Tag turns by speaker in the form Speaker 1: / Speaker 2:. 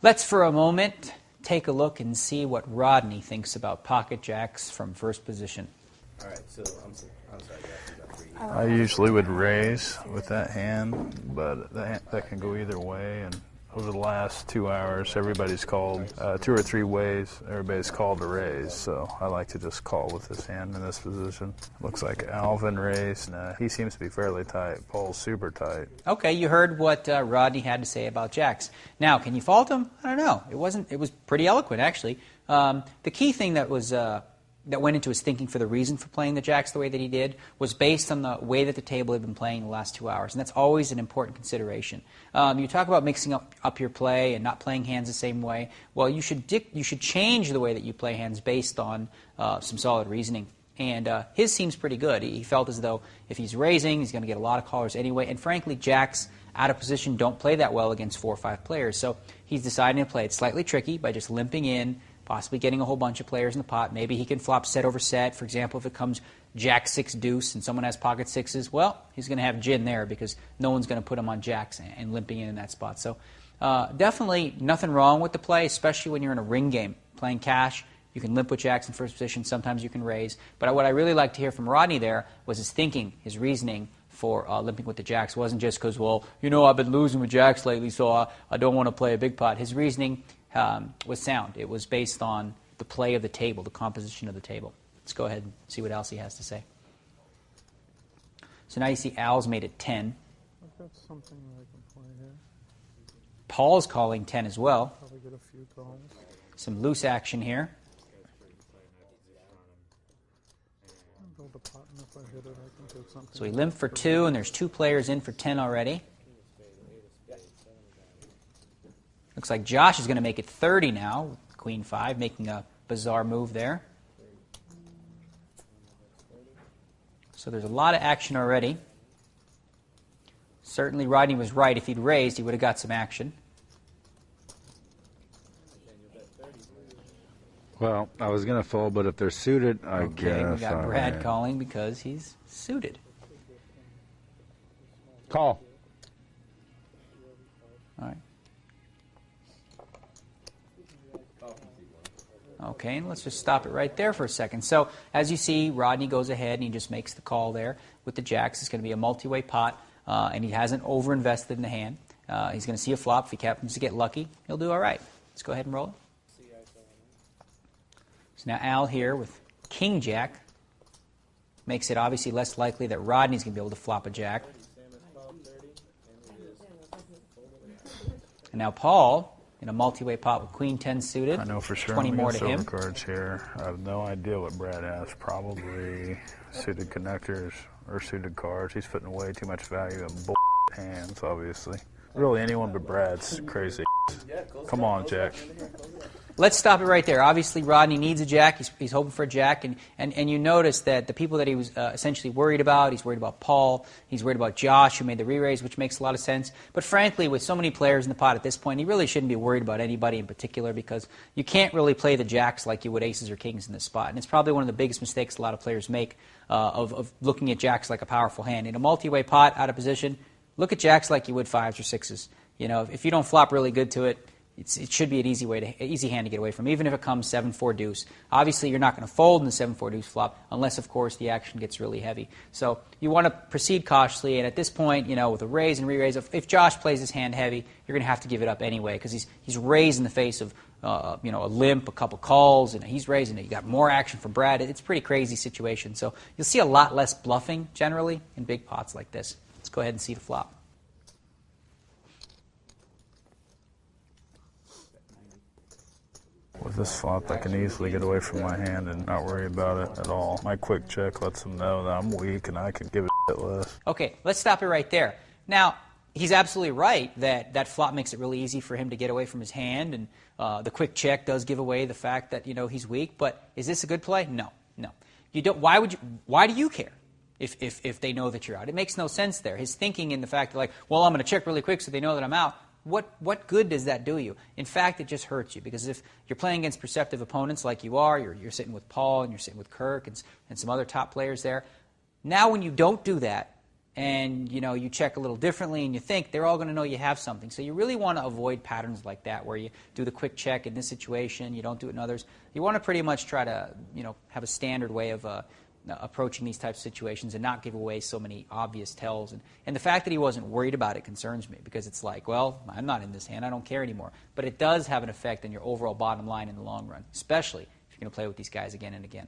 Speaker 1: Let's for a moment take a look and see what Rodney thinks about pocket jacks from first position.
Speaker 2: All right, so I'm sorry,
Speaker 3: I usually would raise with that hand, but that can go either way. And over the last 2 hours, everybody's called 2 or 3 ways. Everybody's called to raise, so I like to just call with this hand in this position. Looks like Alvin raised. He seems to be fairly tight. Paul's super tight.
Speaker 1: Okay, you heard what Rodney had to say about jacks. Now, can you fault him? I don't know. It was pretty eloquent, actually. The key thing that went into his thinking for the reason for playing the jacks the way that he did was based on the way that the table had been playing the last 2 hours, and that's always an important consideration. You talk about mixing up your play and not playing hands the same way. Well, you should change the way that you play hands based on some solid reasoning. And his seems pretty good. He felt as though if he's raising, he's going to get a lot of callers anyway. And frankly, jacks out of position don't play that well against 4 or 5 players. So he's deciding to play it slightly tricky by just limping in, possibly getting a whole bunch of players in the pot. Maybe he can flop set over set. For example, if it comes jack 6 deuce and someone has pocket sixes, well, he's going to have gin there because no one's going to put him on jacks and limping in that spot. So definitely nothing wrong with the play, especially when you're in a ring game playing cash. You can limp with jacks in first position. Sometimes you can raise. But what I really liked to hear from Rodney there was his thinking, his reasoning for limping with the jacks. It wasn't just because, well, I've been losing with jacks lately, so I don't want to play a big pot. His reasoning was sound. It was based on the play of the table, the composition of the table. Let's go ahead and see what else he has to say. So now you see Al's made it 10.
Speaker 4: I've got something I can play here.
Speaker 1: Paul's calling 10 as well.
Speaker 4: Probably get a few calls.
Speaker 1: Some loose action here.
Speaker 4: I'll build a pot, and if I hit it, I can take something.
Speaker 1: So he limped for 2, and there's 2 players in for 10 already. Looks like Josh is going to make it 30 now, with Queen 5, making a bizarre move there. So there's a lot of action already. Certainly Rodney was right. If he'd raised, he would have got some action.
Speaker 5: Well, I was going to fold, but if they're suited, I guess.
Speaker 1: Okay, we got Brad calling because he's suited.
Speaker 5: Call.
Speaker 1: All right. Okay, and let's just stop it right there for a second. So, as you see, Rodney goes ahead and he just makes the call there with the jacks. It's going to be a multi-way pot, and he hasn't over-invested in the hand. He's going to see a flop. If he happens to get lucky, he'll do all right. Let's go ahead and roll it. So now Al here with King Jack makes it obviously less likely that Rodney's going to be able to flop a jack. And now Paul in a multi-way pot with Queen 10 suited.
Speaker 3: I know for sure
Speaker 1: 20 more to him.
Speaker 3: Cards here. I have no idea what Brad has. Probably suited connectors or suited cards. He's putting way too much value in bull hands, obviously. Really, anyone but Brad's crazy. Come on, Jack.
Speaker 1: Let's stop it right there. Obviously, Rodney needs a jack. He's hoping for a jack. And you notice that the people that he was essentially worried about, he's worried about Paul, he's worried about Josh, who made the re-raise, which makes a lot of sense. But frankly, with so many players in the pot at this point, he really shouldn't be worried about anybody in particular because you can't really play the jacks like you would aces or kings in this spot. And it's probably one of the biggest mistakes a lot of players make of looking at jacks like a powerful hand. In a multi-way pot, out of position, look at jacks like you would 5s or 6s. If you don't flop really good to it, it should be an easy hand to get away from, even if it comes 7-4 deuce. Obviously, you're not going to fold in the 7-4 deuce flop unless, of course, the action gets really heavy. So you want to proceed cautiously, and at this point, with a raise and re-raise, if Josh plays his hand heavy, you're going to have to give it up anyway because he's raised in the face of a limp, a couple calls, and he's raising it. You got more action from Brad. It's a pretty crazy situation. So you'll see a lot less bluffing generally in big pots like this. Let's go ahead and see the flop.
Speaker 3: With this flop, I can easily get away from my hand and not worry about it at all. My quick check lets them know that I'm weak and I can give a shit less.
Speaker 1: Okay, let's stop it right there. Now, he's absolutely right that flop makes it really easy for him to get away from his hand, and the quick check does give away the fact that he's weak. But is this a good play? No. You don't. Why do you care if they know that you're out? It makes no sense there. His thinking in the fact that I'm going to check really quick so they know that I'm out. What good does that do you? In fact, it just hurts you because if you're playing against perceptive opponents like you are, you're sitting with Paul and you're sitting with Kirk and some other top players there. Now when you don't do that, and you check a little differently, and you think they're all going to know you have something. So you really want to avoid patterns like that, where you do the quick check in this situation, you don't do it in others. You want to pretty much try to have a standard way of approaching these types of situations and not give away so many obvious tells. And the fact that he wasn't worried about it concerns me, because it's like, well, I'm not in this hand, I don't care anymore. But it does have an effect on your overall bottom line in the long run, especially if you're going to play with these guys again and again.